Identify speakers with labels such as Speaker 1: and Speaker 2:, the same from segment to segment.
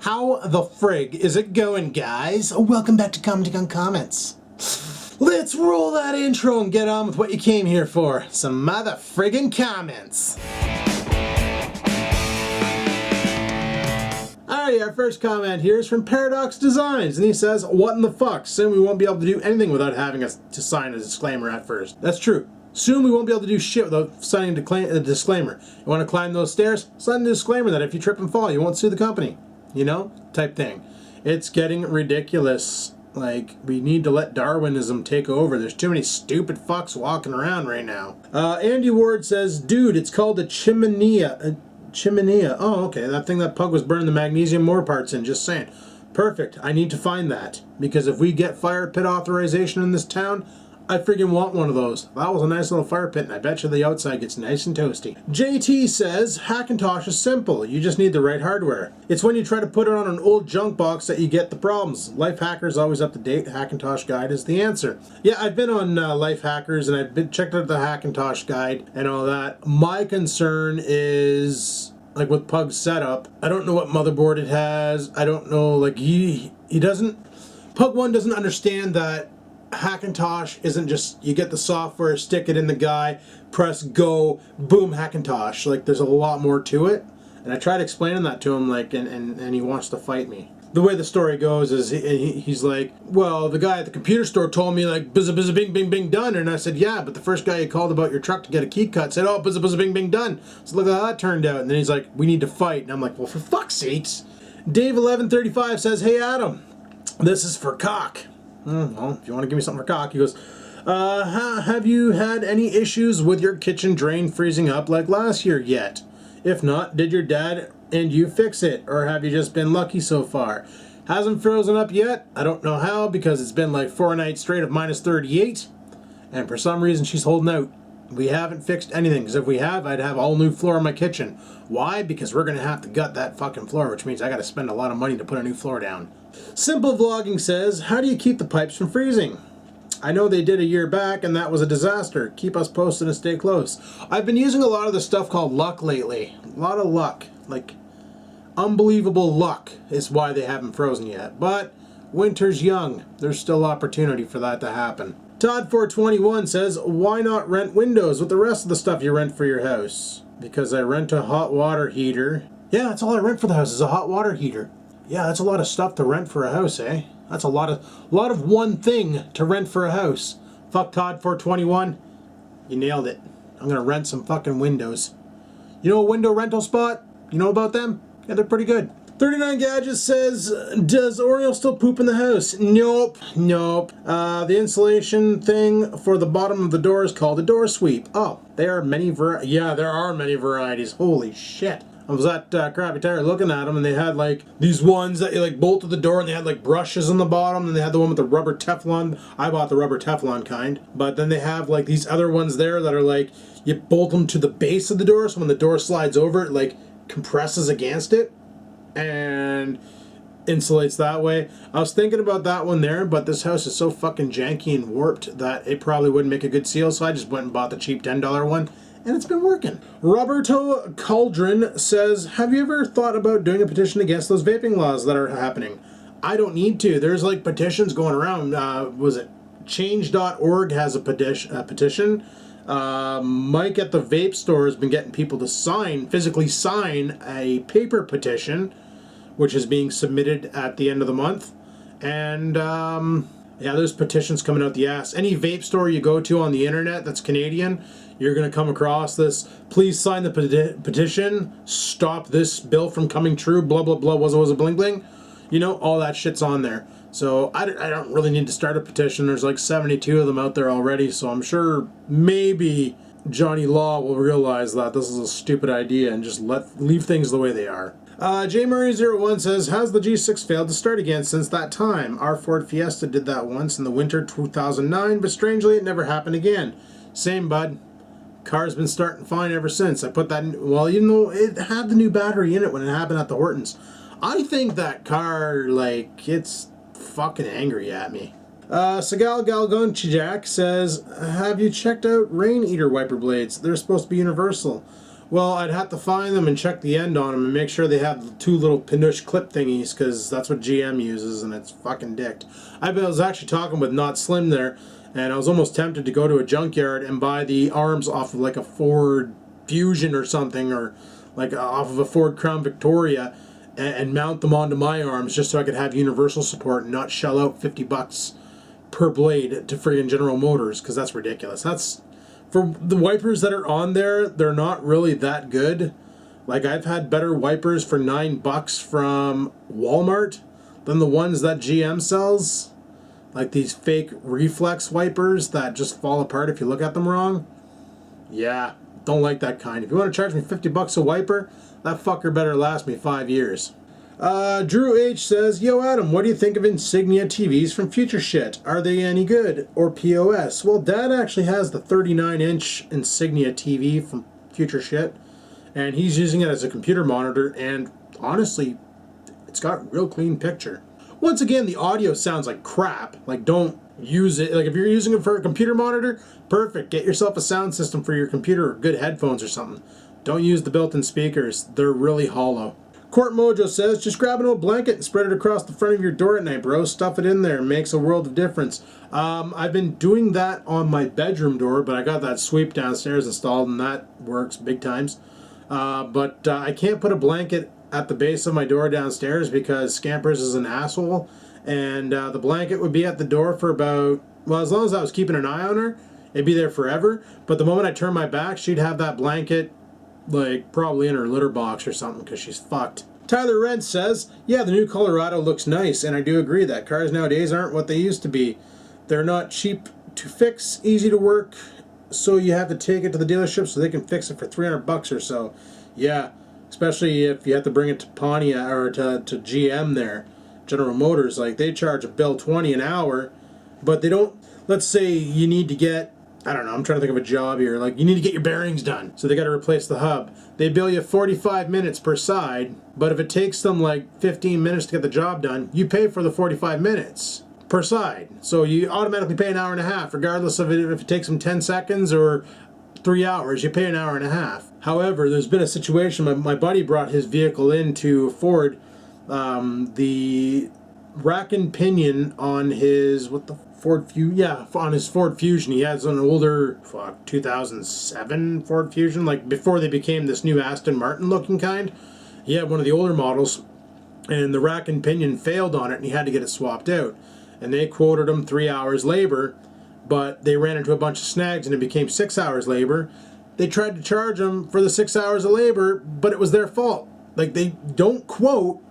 Speaker 1: How the frig is it going, guys? Welcome back to Commenting on Comments. Let's roll that intro and get on with what you came here for. Some mother friggin' comments. Alright, our first comment here is from Paradox Designs, and he says, "What in the fuck? Soon we won't be able to do anything without having us to sign a disclaimer at first." That's true. Soon we won't be able to do shit without signing a disclaimer. You want to climb those stairs? Sign a disclaimer that if you trip and fall, you won't sue the company. You know? Type thing. It's getting ridiculous. Like, we need to let Darwinism take over. There's too many stupid fucks walking around right now. Andy Ward says, "Dude, it's called a chimenea." Chimenea. Oh, okay. That thing that Pug was burning the magnesium ore parts in. Just saying. Perfect. I need to find that. Because if we get fire pit authorization in this town, I friggin' want one of those. That was a nice little fire pit, and I bet you the outside gets nice and toasty. JT says, "Hackintosh is simple. You just need the right hardware. It's when you try to put it on an old junk box that you get the problems. Lifehacker's always up to date. Hackintosh guide is the answer." Yeah, I've been on Lifehackers, and I've checked out the Hackintosh guide and all that. My concern is, like with Pug's setup, I don't know what motherboard it has. I don't know, like, he doesn't, Pug 1 doesn't understand that Hackintosh isn't just you get the software, stick it in the guy, press go, boom, Hackintosh. Like, there's a lot more to it, and I tried explaining that to him, like, and he wants to fight me. The way the story goes is he's like, "Well, the guy at the computer store told me, like, bizza bizza bing bing bing done," and I said, "Yeah, but the first guy you called about your truck to get a key cut said, oh, bizza bizza bing bing done. So look how that turned out." And then he's like, "We need to fight," and I'm like, "Well, for fuck's sakes." Dave1135 says, "Hey Adam, this is for CoC." Well, if you want to give me something for CoC, he goes, "Have you had any issues with your kitchen drain freezing up like last year yet? If not, did your dad and you fix it, or have you just been lucky so far? Hasn't frozen up yet? I don't know how, because it's been like 4 nights straight of minus 38, and for some reason she's holding out. We haven't fixed anything, because if we have, I'd have all new floor in my kitchen. Why? Because we're going to have to gut that fucking floor, which means I got to spend a lot of money to put a new floor down." Simple Vlogging says, "How do you keep the pipes from freezing? I know they did a year back, and that was a disaster. Keep us posted and stay close." I've been using a lot of the stuff called luck lately. A lot of luck. Like, unbelievable luck is why they haven't frozen yet. But winter's young. There's still opportunity for that to happen. Todd421 says, "Why not rent windows with the rest of the stuff you rent for your house?" Because I rent a hot water heater. Yeah, that's all I rent for the house is a hot water heater. Yeah, that's a lot of stuff to rent for a house, eh? That's a lot of one thing to rent for a house. Fuck Todd421. You nailed it. I'm gonna rent some fucking windows. You know a window rental spot? You know about them? Yeah, they're pretty good. 39 Gadget says, "Does Oriole still poop in the house?" Nope. Nope. The insulation thing for the bottom of the door is called a door sweep. Oh, there are many varieties. Holy shit. I was at Crappy Tire looking at them, and they had like these ones that you like bolt to the door, and they had like brushes on the bottom, and they had the one with the rubber Teflon. I bought the rubber Teflon kind, but then they have like these other ones there that are like you bolt them to the base of the door, so when the door slides over, it like compresses against it and insulates that way. I was thinking about that one there, but this house is so fucking janky and warped that it probably wouldn't make a good seal, so I just went and bought the cheap $10 one. And it's been working. Roberto Cauldron says, "Have you ever thought about doing a petition against those vaping laws that are happening?" I don't need to. There's like petitions going around. Was it change.org has a petition. Mike at the vape store has been getting people to physically sign a paper petition, which is being submitted at the end of the month. And yeah, there's petitions coming out the ass. Any vape store you go to on the internet that's Canadian, you're going to come across this. "Please sign the petition. Stop this bill from coming true. Blah, blah, blah. Was a bling, bling." You know, all that shit's on there. So I don't really need to start a petition. There's like 72 of them out there already. So I'm sure maybe Johnny Law will realize that this is a stupid idea and just leave things the way they are. JMurray01 says, "Has the G6 failed to start again since that time? Our Ford Fiesta did that once in the winter 2009, but strangely it never happened again." Same, bud. Car's been starting fine ever since. I put that in, well, even though it had the new battery in it when it happened at the Hortons. I think that car, like, it's fucking angry at me. Segal Galgonchijak says, "Have you checked out Rain Eater wiper blades? They're supposed to be universal." Well, I'd have to find them and check the end on them and make sure they have the two little Pinush clip thingies, because that's what GM uses, and it's fucking dicked. I was actually talking with Not Slim there, and I was almost tempted to go to a junkyard and buy the arms off of like a Ford Fusion or something, or like off of a Ford Crown Victoria, and mount them onto my arms just so I could have universal support and not shell out $50 per blade to friggin' General Motors, because that's ridiculous. That's, for the wipers that are on there, they're not really that good. Like, I've had better wipers for $9 from Walmart than the ones that GM sells. Like these fake reflex wipers that just fall apart if you look at them wrong. Yeah, don't like that kind. If you want to charge me $50 a wiper, that fucker better last me 5 years. Drew H says, Yo Adam, what do you think of Insignia TVs from Future Shit? Are they any good? Or POS? Well, Dad actually has the 39-inch Insignia TV from Future Shit, and he's using it as a computer monitor, and honestly, it's got a real clean picture. Once again, the audio sounds like crap. Like, don't use it. Like, if you're using it for a computer monitor, perfect. Get yourself a sound system for your computer, or good headphones or something. Don't use the built-in speakers. They're really hollow. Court Mojo says, just grab an old blanket and spread it across the front of your door at night, bro. Stuff it in there. It makes a world of difference. I've been doing that on my bedroom door, but I got that sweep downstairs installed, and that works big times. But I can't put a blanket at the base of my door downstairs because Scampers is an asshole, and the blanket would be at the door for about, well, as long as I was keeping an eye on her, it'd be there forever. But the moment I turn my back, she'd have that blanket like probably in her litter box or something, because she's fucked. Tyler Red says, yeah, the new Colorado looks nice, and I do agree that cars nowadays aren't what they used to be. They're not cheap to fix, easy to work, so you have to take it to the dealership so they can fix it for $300 or so. Yeah, especially if you have to bring it to Pontiac or to GM there, General Motors. Like, they charge a bill $20 an hour, but they don't. Let's say you need to get, I don't know, I'm trying to think of a job here. Like, you need to get your bearings done, so they got to replace the hub. They bill you 45 minutes per side, but if it takes them like 15 minutes to get the job done, you pay for the 45 minutes per side. So you automatically pay an hour and a half, regardless of if it takes them 10 seconds or 3 hours, you pay an hour and a half. However, there's been a situation, my buddy brought his vehicle into Ford, the rack and pinion on his, on his Ford Fusion. He has an older, 2007 Ford Fusion, like before they became this new Aston Martin looking kind. He had one of the older models, and the rack and pinion failed on it, and he had to get it swapped out. And they quoted him 3 hours labor, but they ran into a bunch of snags, and it became 6 hours labor. They tried to charge him for the 6 hours of labor, but it was their fault. Like, they don't quote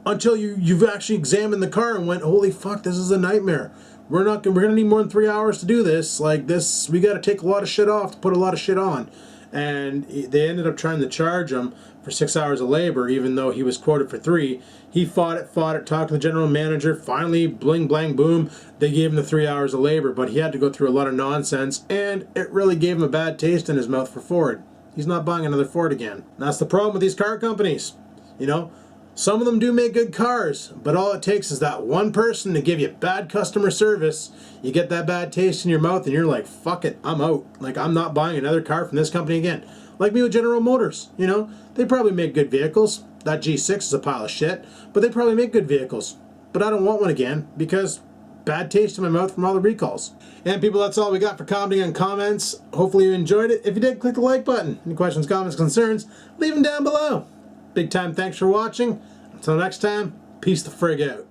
Speaker 1: until you've actually examined the car and went, holy fuck, this is a nightmare. We're gonna need more than 3 hours to do this. Like, this, we got to take a lot of shit off to put a lot of shit on. And they ended up trying to charge him for 6 hours of labor, even though he was quoted for 3. He fought it, talked to the general manager. Finally, bling, blang, boom, they gave him the 3 hours of labor. But he had to go through a lot of nonsense, and it really gave him a bad taste in his mouth for Ford. He's not buying another Ford again. And that's the problem with these car companies. You know, some of them do make good cars, but all it takes is that one person to give you bad customer service. You get that bad taste in your mouth, and you're like, fuck it, I'm out. Like, I'm not buying another car from this company again. Like me with General Motors, you know, they probably make good vehicles. That G6 is a pile of shit, but they probably make good vehicles. But I don't want one again, because bad taste in my mouth from all the recalls. And people, that's all we got for commenting and comments. Hopefully you enjoyed it. If you did, click the like button. Any questions, comments, concerns, leave them down below. Big time thanks for watching. Until next time, peace the frig out.